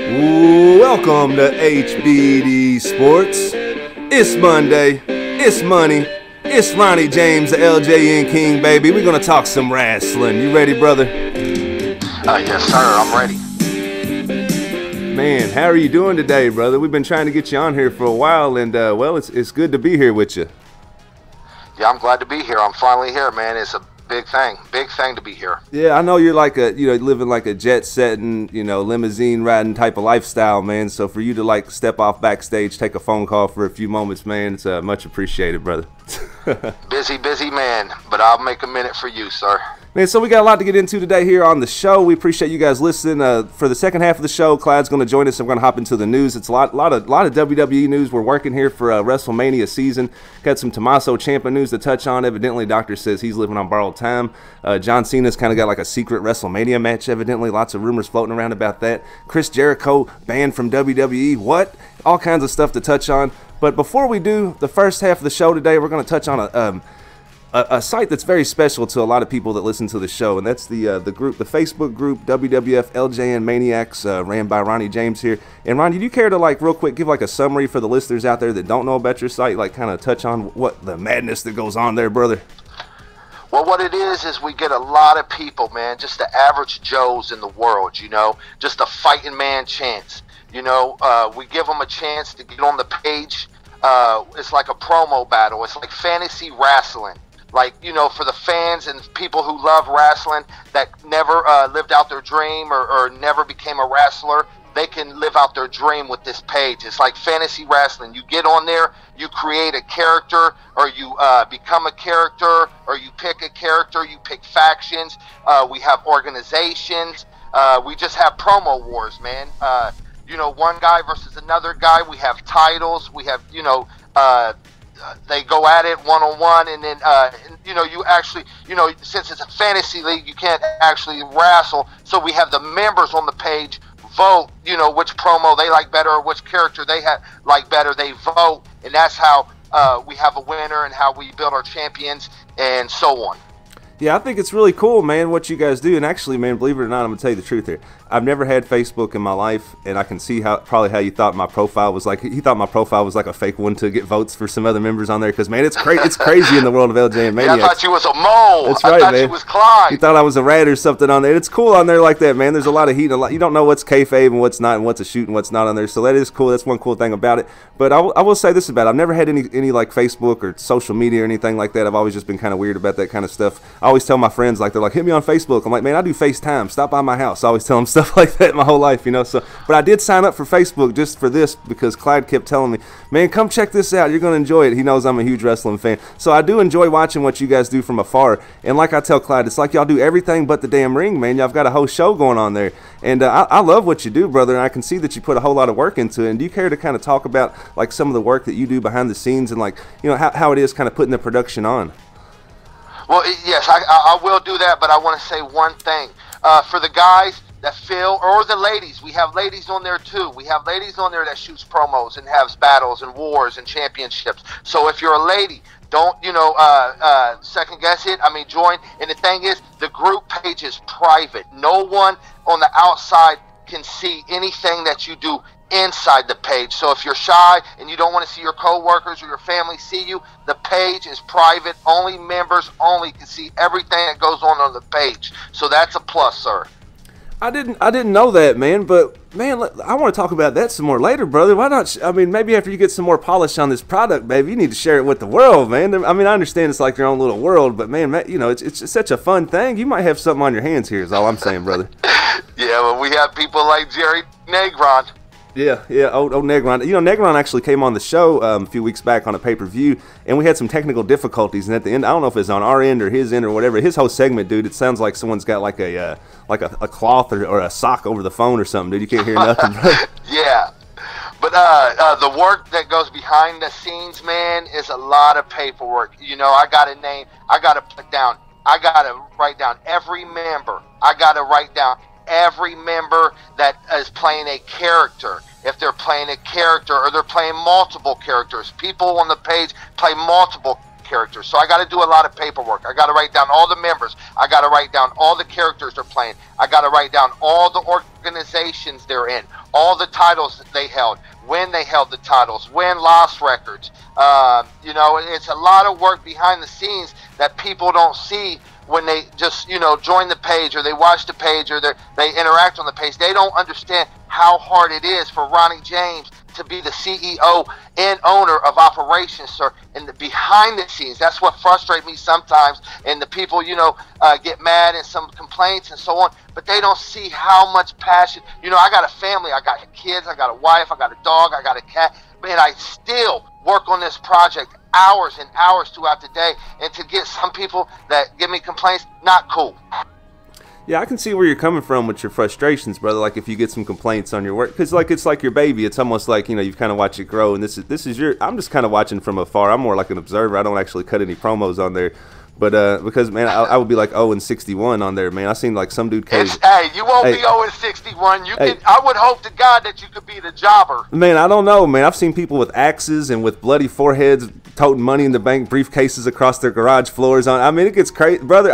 Welcome to HBD Sports. It's Monday. It's money. It's Ronnie James, the LJN King, baby. We're going to talk some wrestling. You ready, brother? Yes, sir. I'm ready. Man, how are you doing today, brother? We've been trying to get you on here for a while, and, well, it's good to be here with you. Yeah, I'm glad to be here. I'm finally here, man. It's a big thing to be here. Yeah, I know you're like living like a jet setting, limousine riding type of lifestyle, man. So for you to like step off backstage, take a phone call for a few moments, man, it's much appreciated, brother. Busy man, but I'll make a minute for you, sir. Man, so we got a lot to get into today here on the show. We appreciate you guys listening. For the second half of the show, Clyde's going to join us. I'm going to hop into the news. It's a lot of WWE news. We're working here for WrestleMania season. Got some Tommaso Ciampa news to touch on. Evidently, doctor says he's living on borrowed time. John Cena's kind of got like a secret WrestleMania match, evidently. Lots of rumors floating around about that. Chris Jericho banned from WWE. What? All kinds of stuff to touch on. But before we do the first half of the show today, we're going to touch on a site that's very special to a lot of people that listen to the show, and that's the Facebook group WWF LJN Maniacs, ran by Ronnie James here. And Ronnie, do you care to like real quick give like a summary for the listeners out there that don't know about your site, like kind of touch on what the madness that goes on there, brother? Well, what it is we get a lot of people, man, just the average Joes in the world, just a fighting man chance. We give them a chance to get on the page. It's like a promo battle. It's like fantasy wrestling. Like, for the fans and people who love wrestling that never lived out their dream or never became a wrestler, they can live out their dream with this page. It's like fantasy wrestling. You get on there, you create a character, or you become a character, or you pick a character, you pick factions. We have organizations. We just have promo wars, man. One guy versus another guy. We have titles. We have, they go at it one-on-one, and then, you actually, since it's a fantasy league, you can't actually wrestle. So we have the members on the page vote, which promo they like better or which character they like better. They vote, and that's how we have a winner and how we build our champions and so on. Yeah, I think it's really cool, man, what you guys do. And actually, man, believe it or not, I'm going to tell you the truth here. I've never had Facebook in my life, and I can see how you thought my profile was like. He thought my profile was like a fake one to get votes for some other members on there. Because, man, it's crazy in the world of LJN Maniacs. Yeah, I thought you was a mole. That's right, I thought man. you was Clyde. He thought I was a rat or something on there. It's cool on there like that, man. There's a lot of heat. You don't know what's kayfabe and what's not, and what's a shoot and what's not on there. So that is cool. That's one cool thing about it. But I will say this about it. I've never had any like Facebook or social media or anything like that. I've always just been kind of weird about that kind of stuff. I always tell my friends, like, they're like, hit me on Facebook. I'm like, man, I do FaceTime. Stop by my house. I always tell them stuff like that my whole life, So, but I did sign up for Facebook just for this because Clyde kept telling me, man, come check this out. You're going to enjoy it. He knows I'm a huge wrestling fan. So I do enjoy watching what you guys do from afar. And like I tell Clyde, it's like y'all do everything but the damn ring, man. Y'all got a whole show going on there. And I love what you do, brother. And I can see that you put a whole lot of work into it. And do you care to kind of talk about like some of the work that you do behind the scenes and like, how it is kind of putting the production on? Well, yes, I will do that, but I want to say one thing. For the guys that feel, or the ladies, we have ladies on there too. We have ladies on there that shoots promos and has battles and wars and championships. So if you're a lady, don't, second guess it. I mean, join. And the thing is, the group page is private. No one on the outside can see anything that you do inside the page. So if you're shy and you don't want to see your coworkers or your family see you, the page is private. Only members only can see everything that goes on the page. So that's a plus, sir. I didn't know that, man. But man, I want to talk about that some more later, brother. Why not? I mean, maybe after you get some more polish on this product, baby, you need to share it with the world, man. I mean, I understand it's like your own little world, but man, it's such a fun thing. You might have something on your hands here. Is all I'm saying, brother. Yeah, well, we have people like Jerry Negron. Yeah, old Negron. Negron actually came on the show a few weeks back on a pay-per-view, and we had some technical difficulties. And at the end, I don't know if it's on our end or his end or whatever. His whole segment, dude, it sounds like someone's got like a cloth or a sock over the phone or something, dude. You can't hear nothing, bro. Yeah, but the work that goes behind the scenes, man, is a lot of paperwork. I got a name. I got to write down every member. I got to write down every member that is playing a character. If they're playing a character or they're playing multiple characters. People on the page play multiple characters. So I got to do a lot of paperwork. I got to write down all the members. I got to write down all the characters they're playing. I got to write down all the organizations they're in, all the titles that they held, when they held the titles, win, loss records. You know, it's a lot of work behind the scenes that people don't see when they just, you know, join the page or they watch the page or they interact on the page. They don't understand how hard it is for Ronnie James to be the CEO and owner of operations, sir, and the behind the scenes. That's what frustrates me sometimes, and the people, you know, get mad and some complaints and so on, but they don't see how much passion. You know, I got a family, I got kids, I got a wife, I got a dog, I got a cat, and I still work on this project hours and hours throughout the day, and to get some people that give me complaints, not cool. Yeah, I can see where you're coming from with your frustrations, brother. Like if you get some complaints on your work, because like it's like your baby. It's almost like, you know, you've kind of watched it grow, and this is your. I'm just kind of watching from afar. I'm more like an observer. I don't actually cut any promos on there, but because man, I would be like 0-61 on there, man. I seen like some dude. Hey, you won't be 0-61. You can. I would hope to God that you could be the jobber. Man, I don't know, man. I've seen people with axes and with bloody foreheads, toting money in the bank briefcases across their garage floors. I mean, it gets crazy, brother.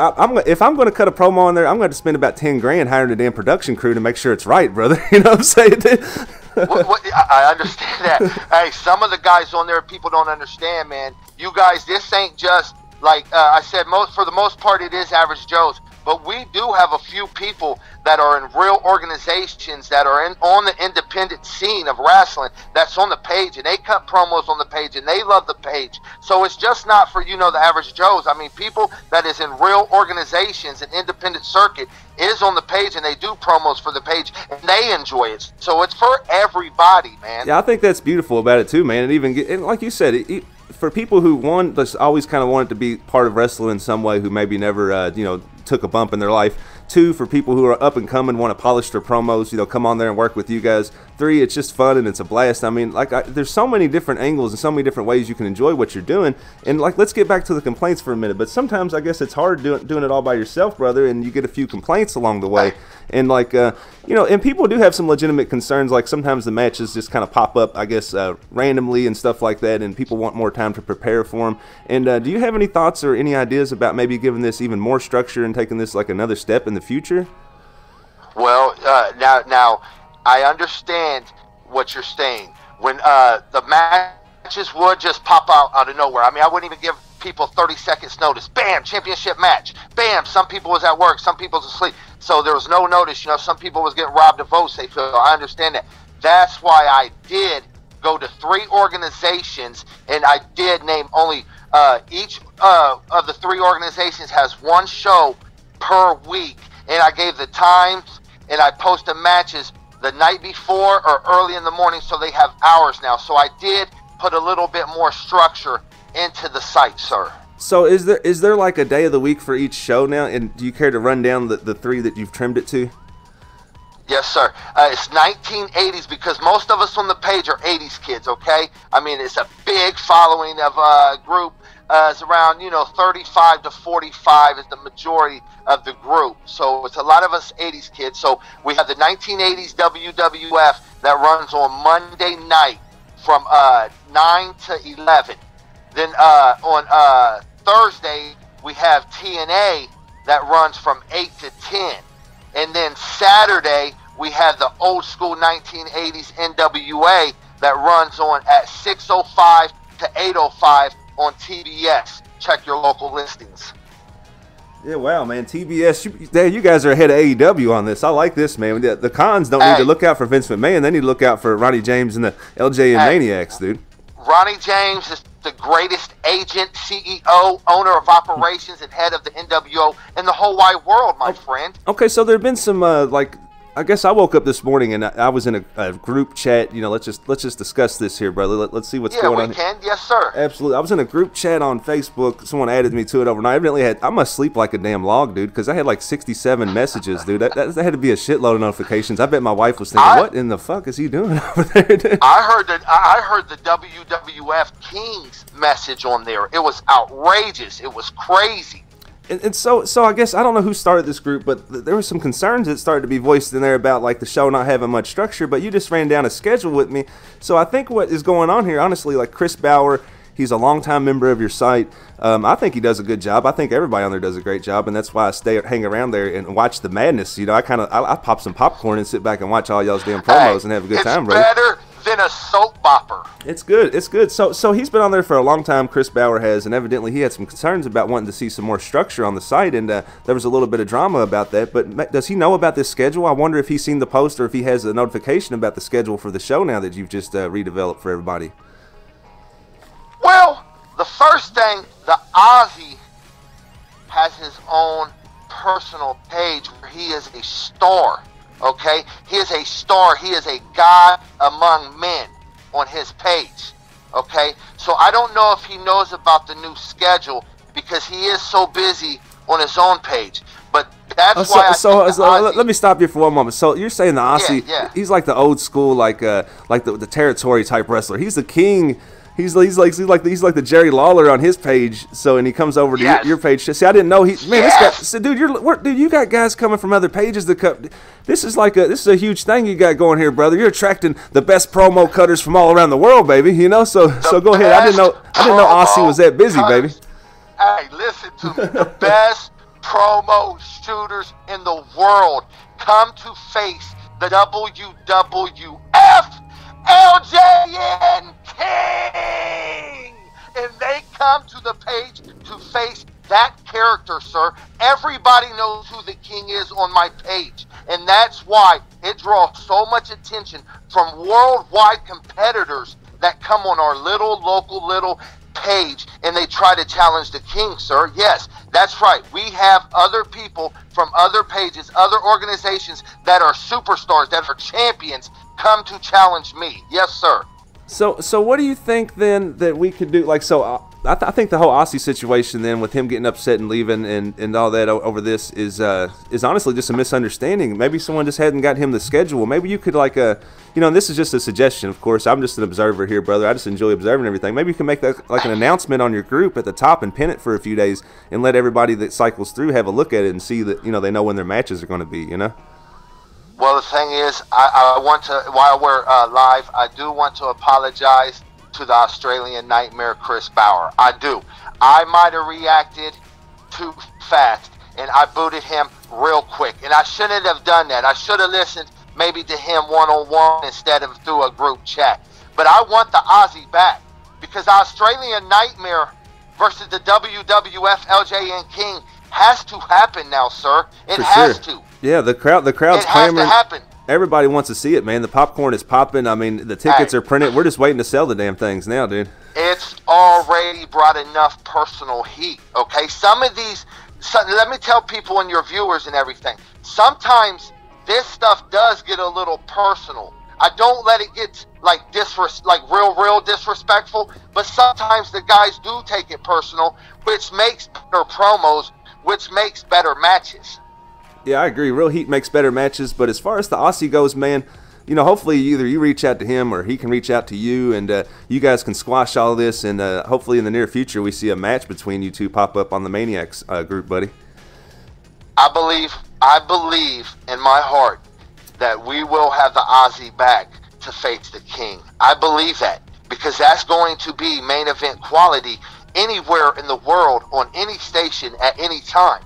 If I'm going to cut a promo on there, I'm going to spend about 10 grand hiring a damn production crew to make sure it's right, brother. You know what I'm saying? I understand that. Hey, some of the guys on there, people don't understand, man. You guys, this ain't just like I said. For the most part, it is average Joes. But we do have a few people that are in real organizations that are on the independent scene of wrestling that's on the page, and they cut promos on the page, and they love the page. So it's just not for, you know, the average Joes. I mean, people that is in real organizations and independent circuit is on the page, and they do promos for the page, and they enjoy it. So it's for everybody, man. Yeah, I think that's beautiful about it too, man. And like you said, for people who just always kind of wanted to be part of wrestling in some way, who maybe never, you know, took a bump in their life. 2, for people who are up and coming, want to polish their promos, you know, come on there and work with you guys. 3, it's just fun and it's a blast. I mean, like, there's so many different angles and so many different ways you can enjoy what you're doing. And like, let's get back to the complaints for a minute. But sometimes I guess it's hard doing it all by yourself, brother, and you get a few complaints along the way. And like, you know, and people do have some legitimate concerns. Like sometimes the matches just kind of pop up, I guess, randomly and stuff like that, and people want more time to prepare for them. And do you have any thoughts or any ideas about maybe giving this even more structure and taking this like another step in the future? Well, now I understand what you're saying. When the matches would just pop out of nowhere. I mean, I wouldn't even give people 30 seconds notice. Bam, championship match. Bam, some people was at work, some people was asleep. So there was no notice. You know, some people was getting robbed of votes. They feel. I understand that. That's why I did go to 3 organizations, and I did name only each of the 3 organizations has 1 show per week, and I gave the times, and I posted matches the night before or early in the morning, so they have hours now. So I did put a little bit more structure into the site, sir. So is there like a day of the week for each show now? And do you care to run down the 3 that you've trimmed it to? Yes, sir. It's 1980s because most of us on the page are 80s kids, okay? I mean, it's a big following of a group. It's around, you know, 35 to 45 is the majority of the group. So it's a lot of us 80s kids. So we have the 1980s WWF that runs on Monday night from 9 to 11. Then on Thursday, we have TNA that runs from 8 to 10. And then Saturday, we have the old school 1980s NWA that runs on at 6:05 to 8:05 on TBS. Check your local listings. Yeah, wow, man. TBS, you guys are ahead of AEW on this. I like this, man. The cons don't need to look out for Vince McMahon. They need to look out for Ronnie James and the LJN Maniacs, dude. Ronnie James is the greatest agent, CEO, owner of operations, and head of the NWO in the whole wide world, my friend. Okay, so there have been some, like, I guess I woke up this morning and I was in a group chat. You know, let's just discuss this here, brother. Let's see what's going on. Yeah, we can. Yes, sir. Absolutely. I was in a group chat on Facebook. Someone added me to it overnight. I must sleep like a damn log, dude, because I had like 67 messages, dude. That had to be a shitload of notifications. I bet my wife was thinking, what in the fuck is he doing over there, dude? I heard the WWF Kings message on there. It was outrageous. It was crazy. And so I guess I don't know who started this group, but there were some concerns that started to be voiced in there about like the show not having much structure. But you just ran down a schedule with me, so I think what is going on here, honestly, like Chris Bauer He's a longtime member of your site. I think he does a good job. I think everybody on there does a great job, and that's why I hang around there and watch the madness. You know, I pop some popcorn and sit back and watch all y'all's damn promos and have a good time, brother. It's better than a soap opera. It's good. It's good. So he's been on there for a long time, Chris Bauer has, and evidently he had some concerns about wanting to see some more structure on the site, and there was a little bit of drama about that. But does he know about this schedule? I wonder if he's seen the post or if he has a notification about the schedule for the show now that you've just redeveloped for everybody. Well, the first thing, the Ozzy has his own personal page where he is a star. Okay, he is a star. He is a god among men on his page. Okay, so I don't know if he knows about the new schedule because he is so busy on his own page. But that's why. Let me stop you for one moment. So you're saying the Aussie, he's like the old school, like the territory type wrestler. He's the king. He's like the Jerry Lawler on his page. So and he comes over to your page. See, I didn't know this guy. So, dude, you got guys coming from other pages to cut. This is a huge thing you got going here, brother. You're attracting the best promo cutters from all around the world, baby. You know, so go ahead. I didn't know Aussie was that busy, baby. Hey, listen to me. The best promo shooters in the world come to face the WWF LJN King, and they come to the page to face that character, sir. Everybody knows who the King is on my page, and that's why it draws so much attention from worldwide competitors that come on our local page, and they try to challenge the King, sir. Yes, that's right. We have other people from other pages, other organizations that are superstars, that are champions, come to challenge me. Yes, sir. So what do you think then that we could do? Like, so I think the whole Aussie situation then with him getting upset and leaving and all that over this is honestly just a misunderstanding. Maybe someone just hadn't got him the schedule. Maybe you could and this is just a suggestion, of course. I'm just an observer here, brother. I just enjoy observing everything. Maybe you can make that like an announcement on your group at the top and pin it for a few days and let everybody that cycles through have a look at it and see that, they know when their matches are going to be, you know? Well, the thing is, I want to, while we're live, I do want to apologize to the Australian Nightmare, Chris Bauer. I do. I might have reacted too fast, and I booted him real quick. And I shouldn't have done that. I should have listened maybe to him one-on-one instead of through a group chat. But I want the Aussie back, because Australian Nightmare versus the WWF LJN King has to happen now, sir. It has to. Yeah, the crowd's clamoring. It has to happen. Everybody wants to see it, man. The popcorn is popping. I mean, the tickets are printed. We're just waiting to sell the damn things now, dude. It's already brought enough personal heat, okay? Let me tell people and your viewers and everything, sometimes this stuff does get a little personal. I don't let it get like real disrespectful, but sometimes the guys do take it personal, which makes better promos, which makes better matches. Yeah, I agree. Real heat makes better matches. But as far as the Aussie goes, man, hopefully either you reach out to him or he can reach out to you, and you guys can squash all this. And hopefully in the near future we see a match between you two pop up on the Maniacs group, buddy. I believe in my heart that we will have the Aussie back to face the King. I believe that, because that's going to be main event quality anywhere in the world on any station at any time.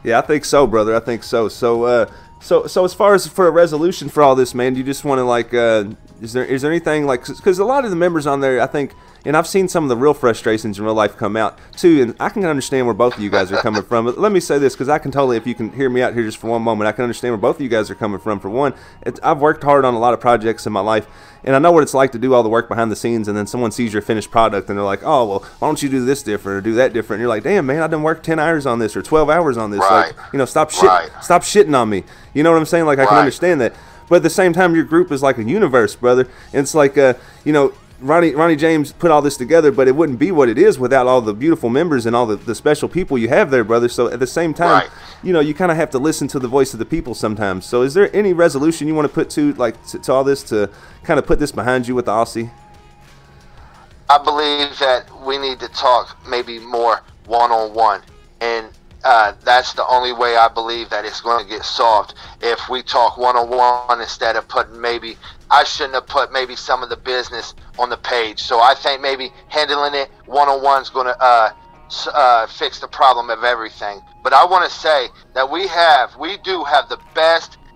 Yeah, I think so, brother. I think so. So as far as for a resolution for all this, man, do you just want to is there anything because a lot of the members on there, I think, and I've seen some of the real frustrations in real life come out too, and I can understand where both of you guys are coming from. But let me say this, because I can totally, if you can hear me out here just for one moment, I can understand where both of you guys are coming from. For one, I've worked hard on a lot of projects in my life, and I know what it's like to do all the work behind the scenes, and then someone sees your finished product, and they're like, oh, well, why don't you do this different or do that different? And you're like, damn, man, I done worked 10 hours on this or 12 hours on this. Right. Stop shitting on me. You know what I'm saying? Like, I can understand that. But at the same time, your group is like a universe, brother. And it's like, Ronnie James put all this together, but it wouldn't be what it is without all the beautiful members and all the special people you have there, brother. So at the same time, you kind of have to listen to the voice of the people sometimes. So is there any resolution you want to put to all this to kind of put this behind you with the Aussie? I believe that we need to talk maybe more one-on-one. And that's the only way I believe that it's going to get solved. If we talk one-on-one instead of putting maybe, I shouldn't have put maybe some of the business on the page. So I think maybe handling it one-on-one is going to fix the problem of everything. But I want to say that we do have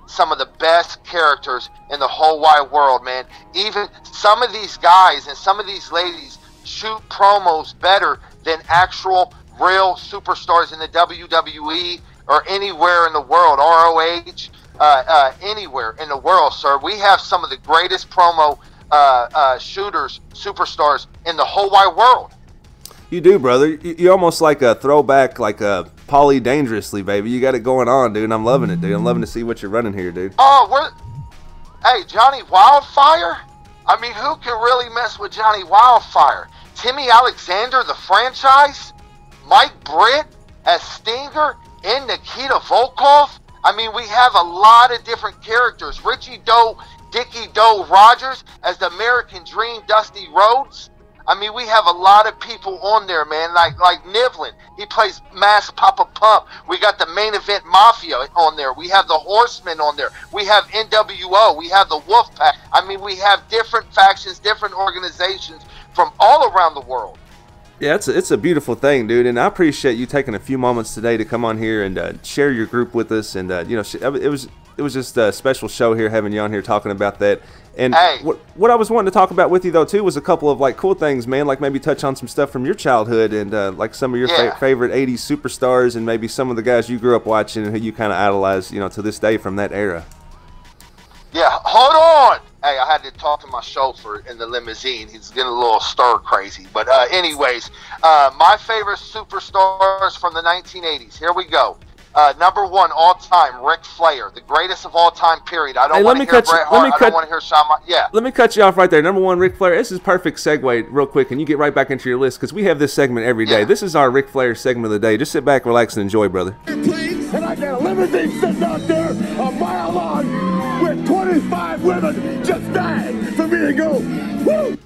some of the best characters in the whole wide world, man. Even some of these guys and some of these ladies shoot promos better than actual real superstars in the WWE or anywhere in the world, ROH, anywhere in the world, sir. We have some of the greatest promo shooters, superstars in the whole wide world. You do, brother. You're almost like a throwback, like a Paulie Dangerously, baby. You got it going on, dude. I'm loving it, dude. I'm loving to see what you're running here, dude. Oh, hey, Johnny Wildfire? I mean, who can really mess with Johnny Wildfire? Timmy Alexander, the franchise? Mike Britt as Stinger and Nikita Volkov? I mean, we have a lot of different characters. Richie Doe, Dickie Doe Rogers as the American Dream, Dusty Rhodes. I mean, we have a lot of people on there, man, like Nivlin. He plays Mask Papa Pump. We got the Main Event Mafia on there. We have the Horsemen on there. We have NWO. We have the Wolfpack. I mean, we have different factions, different organizations from all around the world. Yeah, it's a beautiful thing, dude, and I appreciate you taking a few moments today to come on here and share your group with us. And you know, it was just a special show here having you on here talking about that. And hey, what I was wanting to talk about with you though too was a couple of like cool things, man. Like maybe touch on some stuff from your childhood and like some of your favorite '80s superstars and maybe some of the guys you grew up watching and who you kind of idolize, you know, to this day from that era. Yeah, hold on. Hey, I had to talk to my chauffeur in the limousine. He's getting a little stir crazy. But anyways, my favorite superstars from the 1980s. Here we go. Number one all time, Ric Flair, the greatest of all time. Period. I don't want to hear Bret Hart. I don't want to hear Shawn. Yeah. Let me cut you off right there. Number one, Ric Flair. This is perfect segue, real quick, and you get right back into your list because we have this segment every day. This is our Ric Flair segment of the day. Just sit back, relax, and enjoy, brother. And I got a limousine sitting out there a mile long with 25 women just dying for me to go. Woo!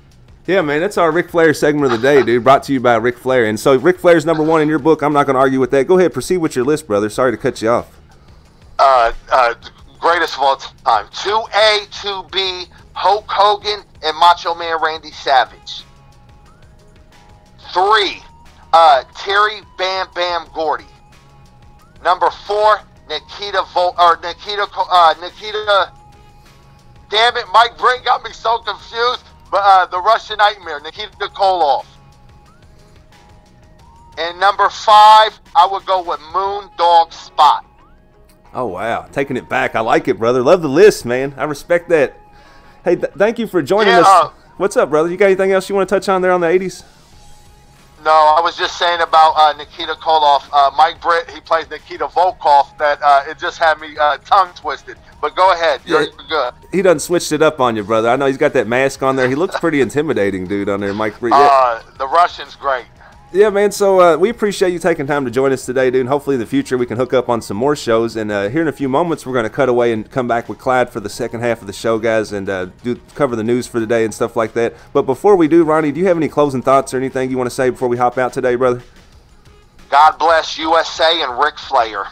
Yeah, man, that's our Ric Flair segment of the day, dude, brought to you by Ric Flair. And so Ric Flair's number one in your book. I'm not going to argue with that. Go ahead, proceed with your list, brother. Sorry to cut you off. Greatest of all time. 2A, 2B, Hulk Hogan and Macho Man Randy Savage. 3, Terry Bam Bam Gordy. Number 4, Nikita. Damn it, Mike Brink got me so confused. But the Russian Nightmare, Nikita Koloff. And number 5, I would go with Moondog Spot. Oh, wow. Taking it back. I like it, brother. Love the list, man. I respect that. Hey, thank you for joining us. What's up, brother? You got anything else you want to touch on there on the 80s? No, I was just saying about Nikita Koloff. Mike Britt, he plays Nikita Volkov. That it just had me tongue twisted. But go ahead. You're good. He done switched it up on you, brother. I know he's got that mask on there. He looks pretty intimidating, dude, on there, Mike Britt. The Russian's great. Yeah, man, so we appreciate you taking time to join us today, dude. And hopefully in the future we can hook up on some more shows. And here in a few moments we're going to cut away and come back with Clyde for the second half of the show, guys, and cover the news for today and stuff like that. But before we do, Ronnie, do you have any closing thoughts or anything you want to say before we hop out today, brother? God bless USA and Ric Flair.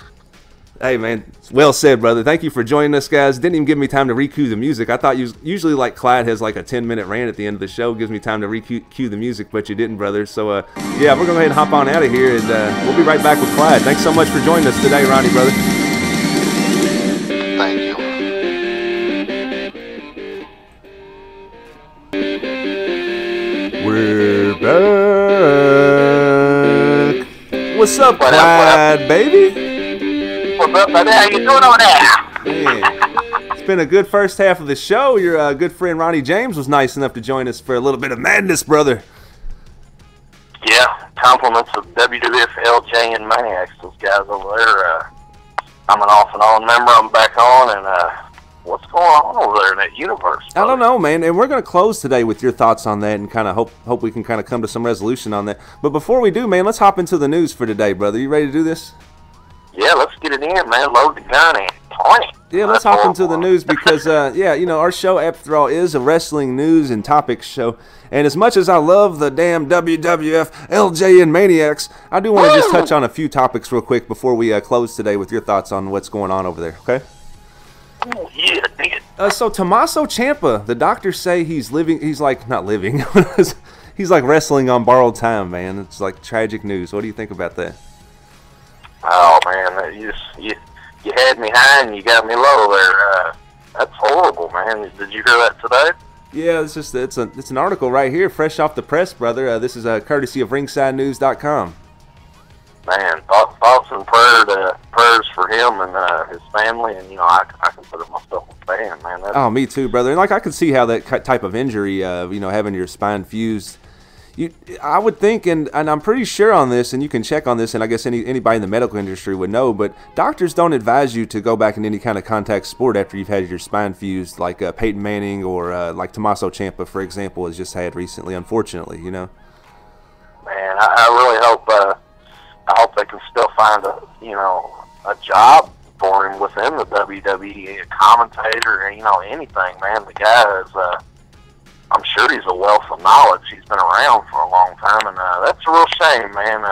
Hey, man, well said, brother. Thank you for joining us, guys. Didn't even give me time to re-cue the music. I thought usually like Clyde has like a 10-minute rant at the end of the show, gives me time to re-cue the music, but you didn't, brother. So, yeah, we're going to go ahead and hop on out of here, and we'll be right back with Clyde. Thanks so much for joining us today, Ronnie, brother. Thank you. We're back. What's up, Clyde, baby? How you doing over there? Man, it's been a good first half of the show. Your good friend Ronnie James was nice enough to join us for a little bit of madness, brother. Yeah, compliments of WWF, LJN, Maniacs. Those guys over there. I'm an off and on member. I'm back on, and what's going on over there in that universe, brother? I don't know, man. And we're going to close today with your thoughts on that and kind of hope we can kind of come to some resolution on that. But before we do, man, let's hop into the news for today, brother. You ready to do this? Yeah, let's get it in, man. Load the gun in. 20. Yeah, let's hop into the news because, yeah, you know, our show, After All, is a wrestling news and topics show. And as much as I love the damn WWF LJN Maniacs, I do want to just touch on a few topics real quick before we close today with your thoughts on what's going on over there, okay? Yeah, dig it. So Tommaso Ciampa, the doctors say he's living, he's like, not living, he's like wrestling on borrowed time, man. It's like tragic news. What do you think about that? Oh, man, you had me high and you got me low there. That's horrible, man. Did you hear that today? Yeah, it's an article right here, fresh off the press, brother. This is courtesy of RingsideNews.com. Man, thoughts and prayers for him and his family, and you know I consider myself a fan, man. Oh, me too, brother. And like I could see how that type of injury, you know, having your spine fused. I would think, and I'm pretty sure on this, and you can check on this, and I guess anybody in the medical industry would know, but doctors don't advise you to go back in any kind of contact sport after you've had your spine fused, like Peyton Manning or like Tommaso Ciampa, for example, has just had recently, unfortunately, you know? Man, I really hope they can still find a job for him within the WWE, a commentator, you know, anything, man. The guy is, I'm sure he's a wealth of knowledge. He's been around for a long time, and that's a real shame, man.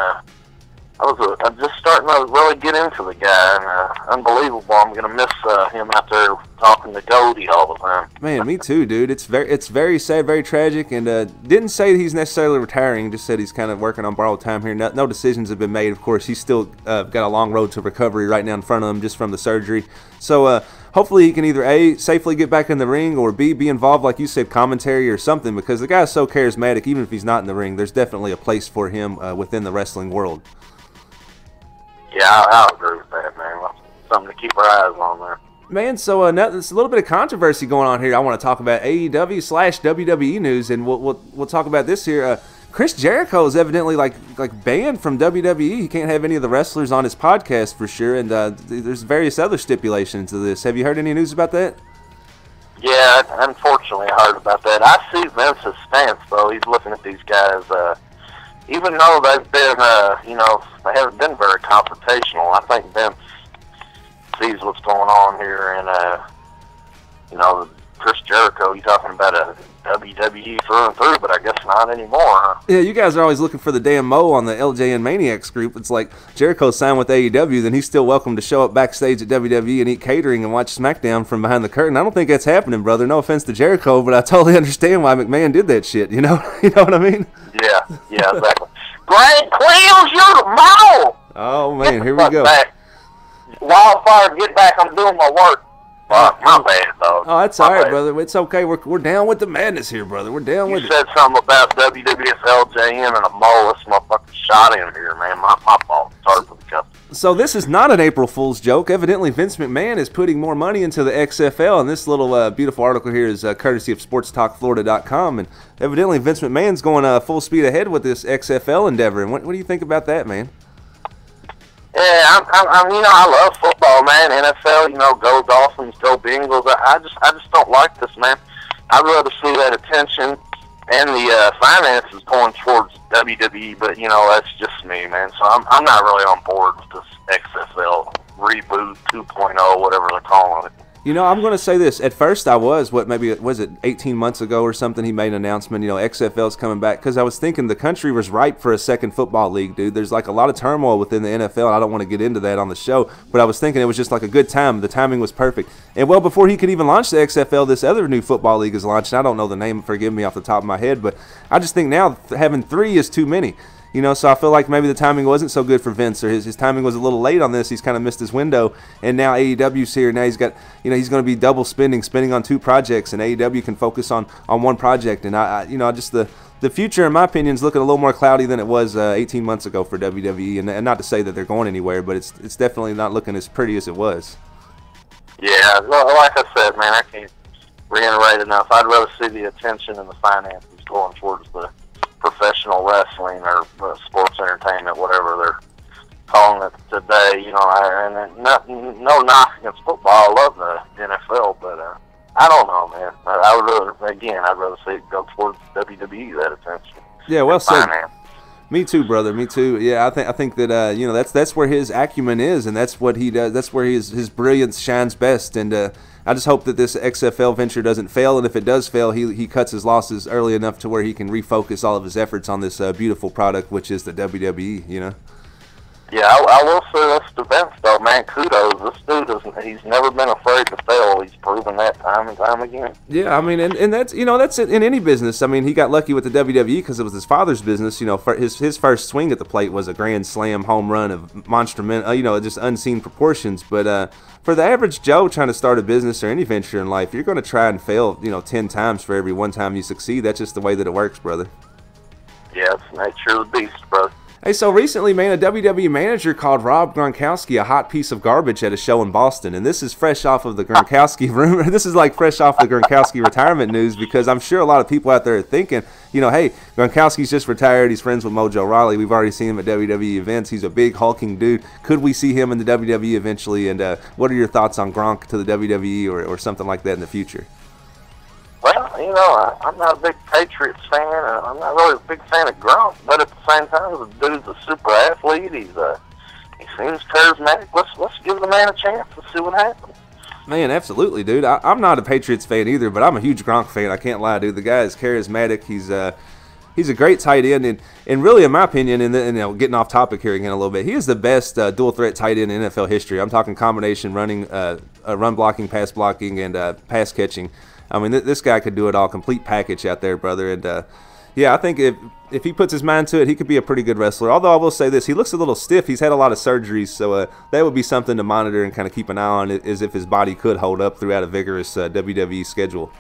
I'm just starting to really get into the guy, and unbelievable. I'm gonna miss him out there talking to Goldie all the time. Man, me too, dude. It's very sad, very tragic, and didn't say he's necessarily retiring. Just said he's kind of working on borrowed time here. No decisions have been made. Of course, he's still got a long road to recovery right now in front of him, just from the surgery. So hopefully he can either A, safely get back in the ring, or B, be involved, like you said, commentary or something, because the guy's so charismatic. Even if he's not in the ring, there's definitely a place for him within the wrestling world. Yeah, I agree with that, man. Something to keep our eyes on there. Man, so there's a little bit of controversy going on here. I want to talk about AEW/WWE news, and we'll talk about this here. Chris Jericho is evidently like banned from WWE. He can't have any of the wrestlers on his podcast for sure, and there's various other stipulations to this. Have you heard any news about that? Yeah, unfortunately, I heard about that. I see Vince's stance, though. He's looking at these guys. Even though they've been, they haven't been very confrontational, I think Vince sees what's going on here, and, Chris Jericho, you're talking about a WWE through and through, but I guess not anymore, huh? Yeah, you guys are always looking for the damn Mo on the LJN Maniacs group. It's like Jericho signed with AEW, then he's still welcome to show up backstage at WWE and eat catering and watch SmackDown from behind the curtain. I don't think that's happening, brother. No offense to Jericho, but I totally understand why McMahon did that shit, you know? You know what I mean? Yeah, exactly. Great Quills, you're the Mo! Oh, man, here we go. Back. Wildfire, get back, I'm doing my work. Fuck, my bad, dog. Oh, that's all right, brother. It's okay. We're down with the madness here, brother. We're down with it. You said something about WWF LJN and a mole. This motherfucker shot in here, man. My fault. Sorry for the cup. So this is not an April Fool's joke. Evidently, Vince McMahon is putting more money into the XFL, and this little beautiful article here is courtesy of SportsTalkFlorida.com, and evidently Vince McMahon's going full speed ahead with this XFL endeavor. And what do you think about that, man? Yeah, I love football, man. NFL, go Dolphins, go Bengals. I just don't like this, man. I'd rather see that attention and the finances going towards WWE, but that's just me, man. So I'm not really on board with this XFL reboot 2.0, whatever they're calling it. I'm going to say this. At first, I was, was it 18 months ago or something, he made an announcement, XFL's coming back, because I was thinking the country was ripe for a second football league, dude. There's like a lot of turmoil within the NFL, and I don't want to get into that on the show, but I was thinking it was just like a good time. The timing was perfect. And well, before he could even launch the XFL, this other new football league is launched. I don't know the name, forgive me off the top of my head, but I just think now having 3 is too many. So I feel like maybe the timing wasn't so good for Vince, or his timing was a little late on this. He's kind of missed his window, and now AEW's here. Now he's got, he's going to be double spending on 2 projects, and AEW can focus on one project. And I just the future, in my opinion, is looking a little more cloudy than it was 18 months ago for WWE. And not to say that they're going anywhere, but it's definitely not looking as pretty as it was. Yeah, like I said, man, I can't reiterate enough. I'd rather see the attention and the finances going towards the professional wrestling or sports entertainment, whatever they're calling it today. And no knock against football. I love the NFL, but I don't know, man. I'd rather see it go towards WWE, that attention. Yeah, well said. Me too, brother. Me too. Yeah, I think that you know, that's where his acumen is, and that's what he does. That's where his brilliance shines best. And I just hope that this XFL venture doesn't fail. And if it does fail, he cuts his losses early enough to where he can refocus all of his efforts on this beautiful product, which is the WWE. You know. Yeah, I will say this to Vince, though, man, kudos. This dude, he's never been afraid to fail. He's proven that time and time again. Yeah, I mean, and that's, you know, that's in any business. I mean, he got lucky with the WWE because it was his father's business. You know, his first swing at the plate was a grand slam home run of you know, just unseen proportions. But for the average Joe trying to start a business or any venture in life, you're going to try and fail, you know, 10 times for every one time you succeed. That's just the way that it works, brother. Yeah, it's the nature of the beast, brother. Hey, so recently, man, a WWE manager called Rob Gronkowski a hot piece of garbage at a show in Boston, and this is fresh off of the Gronkowski rumor. This is like fresh off the Gronkowski retirement news, because I'm sure a lot of people out there are thinking, you know, hey, Gronkowski's just retired. He's friends with Mojo Rawley. We've already seen him at WWE events. He's a big hulking dude. Could we see him in the WWE eventually? And what are your thoughts on Gronk to the WWE or something like that in the future? Well, you know, I'm not a big Patriots fan. I'm not really a big fan of Gronk, but at the same time, the dude's a super athlete. He seems charismatic. Let's give the man a chance to see what happens. Man, absolutely, dude. I'm not a Patriots fan either, but I'm a huge Gronk fan. I can't lie, dude. The guy is charismatic. He's a great tight end, and really, in my opinion, and you know, getting off topic here again a little bit, he is the best dual threat tight end in NFL history. I'm talking combination running, run blocking, pass blocking, and pass catching. I mean, this guy could do it all, complete package out there, brother. And yeah, I think if he puts his mind to it, he could be a pretty good wrestler. Although I will say this, he looks a little stiff. He's had a lot of surgeries, so that would be something to monitor and kind of keep an eye on, is if his body could hold up throughout a vigorous WWE schedule.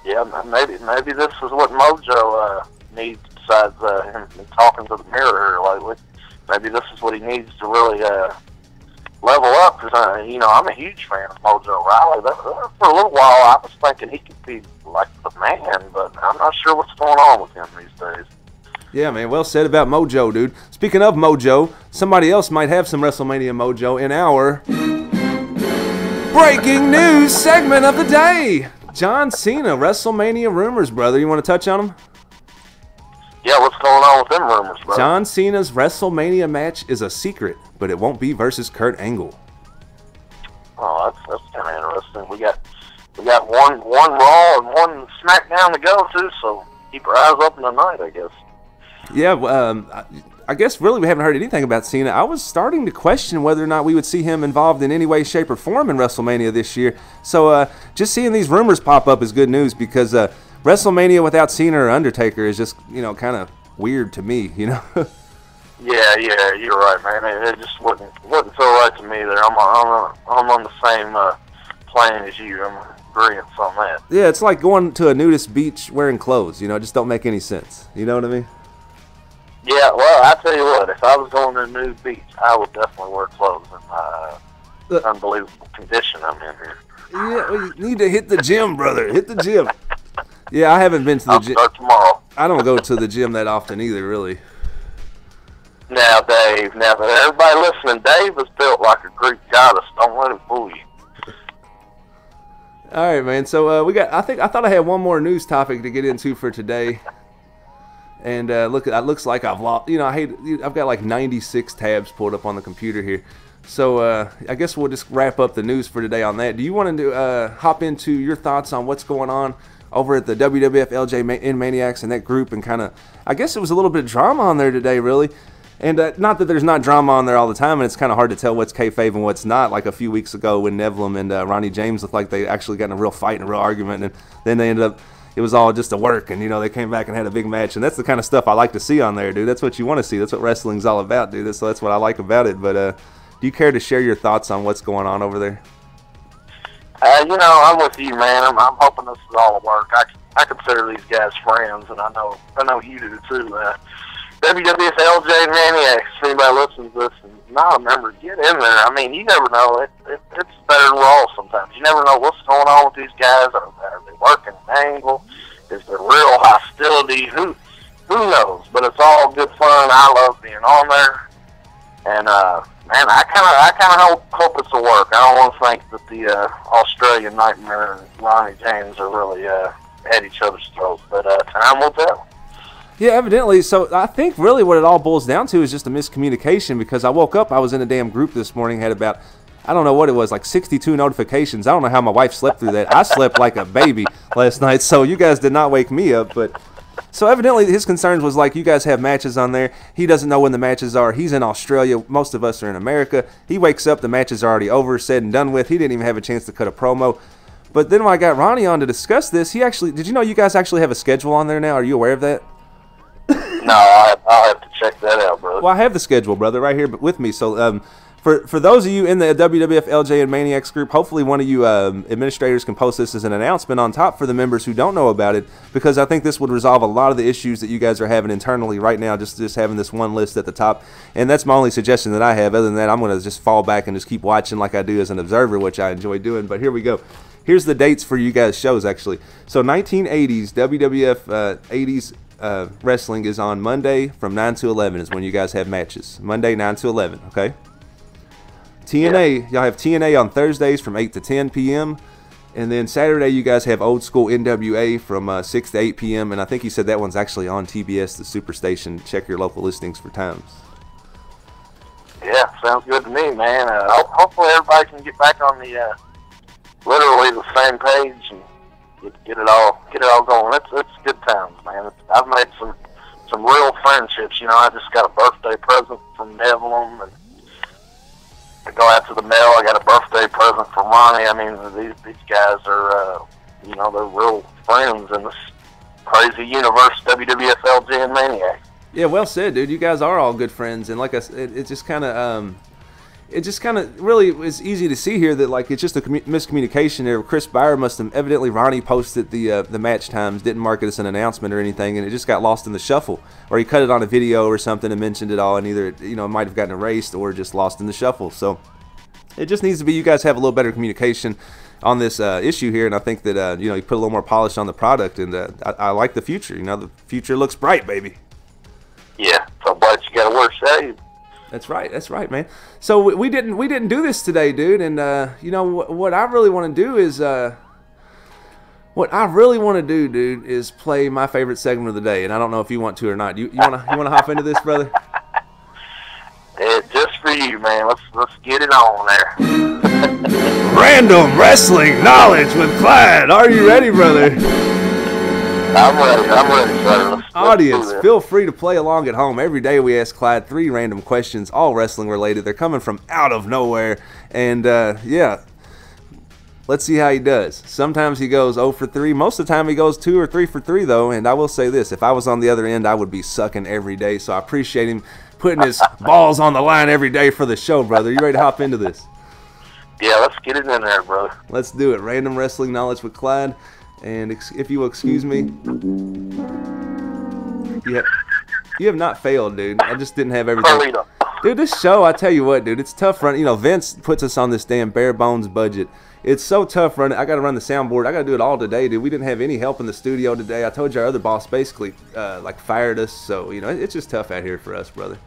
Yeah, maybe this is what Mojo needs, besides him talking to the mirror here lately. Maybe this is what he needs to really level up, because you know, I'm a huge fan of Mojo Rawley. For a little while, I was thinking he could be like the man, but I'm not sure what's going on with him these days. Yeah, man, well said about Mojo, dude. Speaking of Mojo, somebody else might have some WrestleMania Mojo in our breaking news segment of the day. John Cena, WrestleMania rumors, brother. You want to touch on them? Yeah, what's going on with them rumors, brother? John Cena's WrestleMania match is a secret, but it won't be versus Kurt Angle. Oh, that's kind of interesting. We got one Raw and one SmackDown to go to, so keep our eyes open tonight, I guess. Yeah, I guess really we haven't heard anything about Cena. I was starting to question whether or not we would see him involved in any way, shape, or form in WrestleMania this year. So just seeing these rumors pop up is good news, because WrestleMania without Cena or Undertaker is just, you know, kind of weird to me, you know. Yeah, you're right, man. It just wasn't so right to me there. I'm on the same plane as you. I'm agreeing on that. Yeah, it's like going to a nudist beach wearing clothes. You know, it just don't make any sense. You know what I mean? Yeah, well, I tell you what, if I was going to a nude beach, I would definitely wear clothes in my unbelievable condition I'm in here. Yeah, well, you need to hit the gym, brother. Hit the gym. Yeah, I haven't been to the gym. I'll start tomorrow. I don't go to the gym that often either, really. Now, Dave, everybody listening, Dave is built like a Greek goddess. Don't let him fool you. All right, man. So we got. I thought I had one more news topic to get into for today. And look, it looks like I've lost. You know, I've got like 96 tabs pulled up on the computer here. So I guess we'll just wrap up the news for today on that. Do you want to hop into your thoughts on what's going on over at the WWF LJN Maniacs and that group, and kind of, I guess it was a little bit of drama on there today, really. And not that there's not drama on there all the time, and it's kind of hard to tell what's kayfabe and what's not. Like a few weeks ago when Neville and Ronnie James looked like they actually got in a real fight and a real argument, and then they ended up, it was all just a work, and, you know, they came back and had a big match. And that's the kind of stuff I like to see on there, dude. That's what you want to see. That's what wrestling's all about, dude. So that's what I like about it. But do you care to share your thoughts on what's going on over there? You know, I'm with you, man. I'm hoping this is all a work. I consider these guys friends, and I know you do too. WWF LJ Maniacs, if anybody listens to this and not a member, get in there. I mean, you never know. It's better than Raw sometimes. You never know what's going on with these guys. Are they working an angle? Is there real hostility? Who knows? But it's all good fun. I love being on there. And, man, I kind of hope it's a work. I don't want to think that the Australian Nightmare and Ronnie James are really at each other's throats. But time will tell. Yeah, evidently. So I think really what it all boils down to is just a miscommunication, because I woke up, I was in a damn group this morning, had about, I don't know what it was, like 62 notifications. I don't know how my wife slept through that. I slept like a baby last night, so you guys did not wake me up. But so evidently his concerns was like, you guys have matches on there. He doesn't know when the matches are. He's in Australia. Most of us are in America. He wakes up, the match is already over, said and done with. He didn't even have a chance to cut a promo. But then when I got Ronnie on to discuss this, he actually, did you know you guys actually have a schedule on there now? Are you aware of that? No, I'll have to check that out, brother. Well, I have the schedule, brother, right here with me. So for those of you in the WWF LJN Maniacs group, hopefully one of you administrators can post this as an announcement on top for the members who don't know about it, because I think this would resolve a lot of the issues that you guys are having internally right now, just having this one list at the top. And that's my only suggestion that I have. Other than that, I'm going to just fall back and just keep watching like I do as an observer, which I enjoy doing. But here we go. Here's the dates for you guys' shows, actually. So 1980s, WWF 80s wrestling is on Monday from 9 to 11 is when you guys have matches. Monday, 9 to 11, okay? TNA, y'all have TNA on Thursdays from 8 to 10 p.m. And then Saturday, you guys have old school NWA from 6 to 8 p.m. And I think he said that one's actually on TBS, the Superstation. Check your local listings for times. Yeah, sounds good to me, man. Hopefully everybody can get back on the literally the same page and get it all going. It's good times, man. I've made some real friendships. You know, I just got a birthday present from Neville, and I go out to the mail. I got a birthday present from Ronnie. I mean, these guys are, you know, they're real friends in this crazy universe, WWF LJN Maniacs. Yeah, well said, dude. You guys are all good friends, and like I said, it just kind of really is easy to see here that like it's just a miscommunication there. Chris Byer must have evidently, Ronnie posted the match times, didn't mark it as an announcement or anything, and it just got lost in the shuffle, or he cut it on a video or something and mentioned it all, and either it might have gotten erased or just lost in the shuffle. So it just needs to be, you guys have a little better communication on this issue here, and I think that you put a little more polish on the product, and I like the future. The future looks bright, baby. Yeah, so but you gotta wear shades. That's right, man. So we didn't do this today, dude. And what I really want to do is dude, is play my favorite segment of the day. And I don't know if you want to or not. You wanna hop into this, brother? Yeah, just for you, man. Let's get it on there. Random wrestling knowledge with Clyde. Are you ready, brother? I'm ready, brother. Audience, feel free to play along at home. Every day we ask Clyde 3 random questions, all wrestling related. They're coming from out of nowhere. And, yeah, let's see how he does. Sometimes he goes 0 for 3. Most of the time he goes 2 or 3 for 3, though. And I will say this, if I was on the other end, I would be sucking every day. So I appreciate him putting his balls on the line every day for the show, brother. You ready to hop into this? Yeah, let's get it in there, brother. Let's do it. Random wrestling knowledge with Clyde. And if you will excuse me, you have not failed, dude. I just didn't have everything. Dude, this show, I tell you what, dude, it's tough running. Vince puts us on this damn bare bones budget. It's so tough running. I got to run the soundboard. I got to do it all today, dude. We didn't have any help in the studio today. I told you our other boss basically fired us. So, it's just tough out here for us, brother.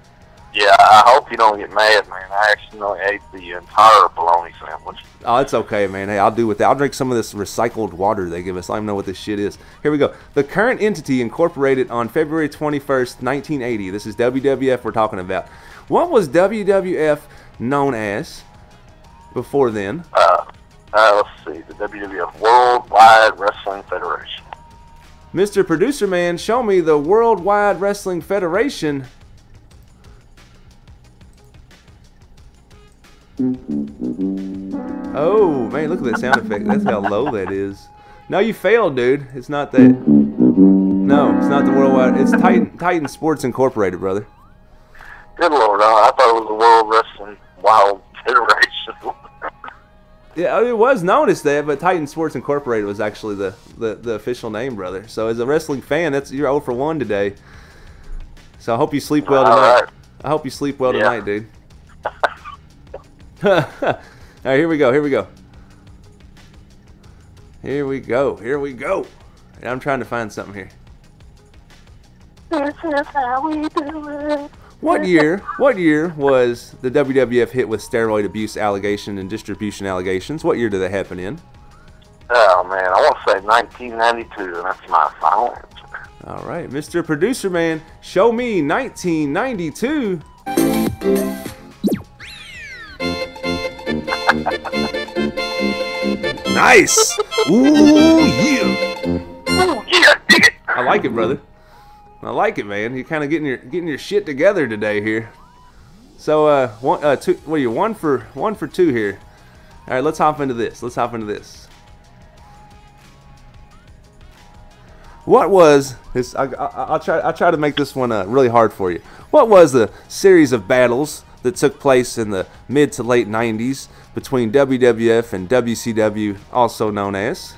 Yeah, I hope you don't get mad, man. I actually ate the entire bologna sandwich. Oh, it's okay, man. Hey, I'll do with that. I'll drink some of this recycled water they give us. I don't even know what this shit is. Here we go. The current entity incorporated on February 21st, 1980. This is WWF we're talking about. What was WWF known as before then? Let's see. The WWF Worldwide Wrestling Federation. Mr. Producer Man, show me the Worldwide Wrestling Federation. Oh, man, look at that sound effect. That's how low that is. No, you failed, dude. It's not that. No, it's not the Worldwide. It's Titan Sports Incorporated, brother. Good Lord, I thought it was the World Wrestling Wild Federation. Yeah, it was known as that, but Titan Sports Incorporated was actually the official name, brother. So as a wrestling fan, you're 0 for 1 today. So I hope you sleep well tonight. Right. I hope you sleep well tonight, dude. All right, here we go. And I'm trying to find something here. This is how we do it. What year was the WWF hit with steroid abuse allegation and distribution allegations? What year did that happen in? Oh, man, I want to say 1992, and that's my final answer. All right, Mr. Producer Man, show me 1992. Nice. Ooh, yeah. Ooh, yeah, dig it. I like it, brother. I like it, man. You're kind of getting your shit together today here. So, what are you, one for two here? All right, let's hop into this. What was this? I'll try to make this one really hard for you. What was the series of battles that took place in the mid to late 90s between WWF and WCW, also known as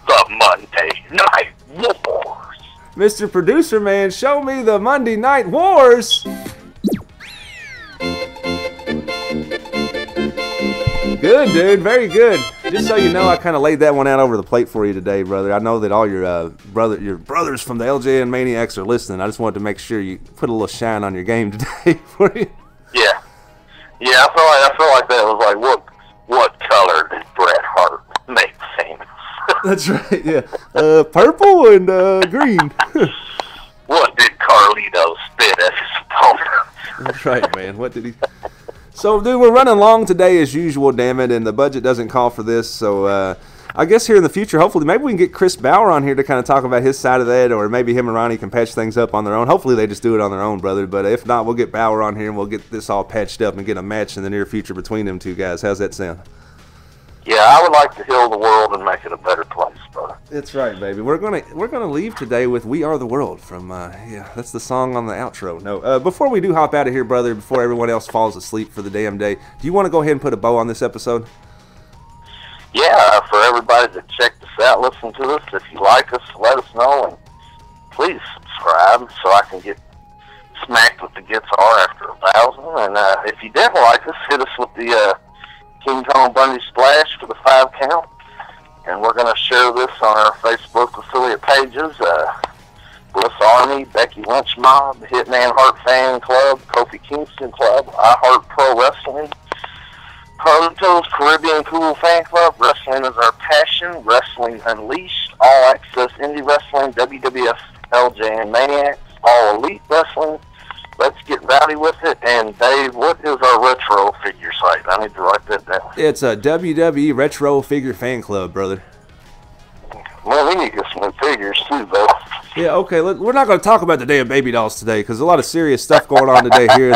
The Monday Night Wars. Mr. Producer Man? Show me the Monday Night Wars. Good, dude. Very good. Just so you know, I kind of laid that one out over the plate for you today, brother. I know that all your brothers from the LJN Maniacs are listening. I just wanted to make sure you put a little shine on your game today for you. Yeah. Yeah, I feel like that was like, what color did Bret Hart make famous? That's right, yeah. Purple and green. What did Carlito spit at his opponent? That's right, man. What did he... So, dude, we're running long today as usual, damn it, and the budget doesn't call for this. So, I guess here in the future, hopefully, maybe we can get Chris Bauer on here to kind of talk about his side of that, or maybe him and Ronnie can patch things up on their own. Hopefully, they just do it on their own, brother. But if not, we'll get Bauer on here and we'll get this all patched up and get a match in the near future between them two guys. How's that sound? Yeah, I would like to heal the world and make it a better place, brother. That's right, baby. We're gonna leave today with "We Are the World" from yeah, that's the song on the outro. No, before we do hop out of here, brother, before everyone else falls asleep for the damn day, do you want to go ahead and put a bow on this episode? Yeah, for everybody to check this out, listen to us. If you like us, let us know, and please subscribe so I can get smacked with the guitar after 1,000. And if you didn't like us, hit us with the King Kong Bundy Splash for the 5 count. And we're going to share this on our Facebook affiliate pages. Bliss Army, Becky Lynch Mob, Hitman Hart Fan Club, Kofi Kingston Club, I Heart Pro Wrestling, Carlito's Caribbean Cool Fan Club, Wrestling is Our Passion, Wrestling Unleashed, All Access Indie Wrestling, WWF LJN Maniacs, All Elite Wrestling. Let's get rowdy with it. And Dave, what is our retro figure site? I need to write that down. It's a WWE Retro Figure Fan Club, brother. Well, we need to get some new figures too, though. Yeah, okay. We're not going to talk about the damn baby dolls today because a lot of serious stuff going on today here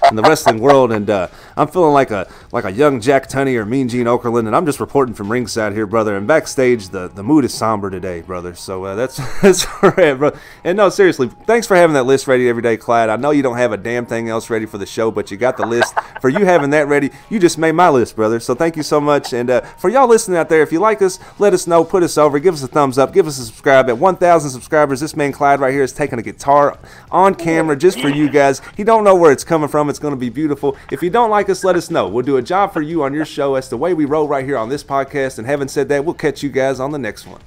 in the wrestling world, and I'm feeling like a young Jack Tunney or Mean Gene Okerlund, and I'm just reporting from ringside here, brother. And backstage, the mood is somber today, brother. So that's where we're at, bro. And no, seriously, thanks for having that list ready every day, Clyde. I know you don't have a damn thing else ready for the show, but you got the list. For you having that ready, you just made my list, brother. So thank you so much. And for y'all listening out there, if you like us, let us know. Put us over. Give us a thumbs up. Give us a subscribe. At 1,000 subscribers, this man Clyde right here is taking a guitar on camera just for you guys. He don't know where it's coming from. It's going to be beautiful. If you don't like us, let us know. We'll do a job for you on your show. That's the way we roll right here on this podcast. And having said that, we'll catch you guys on the next one.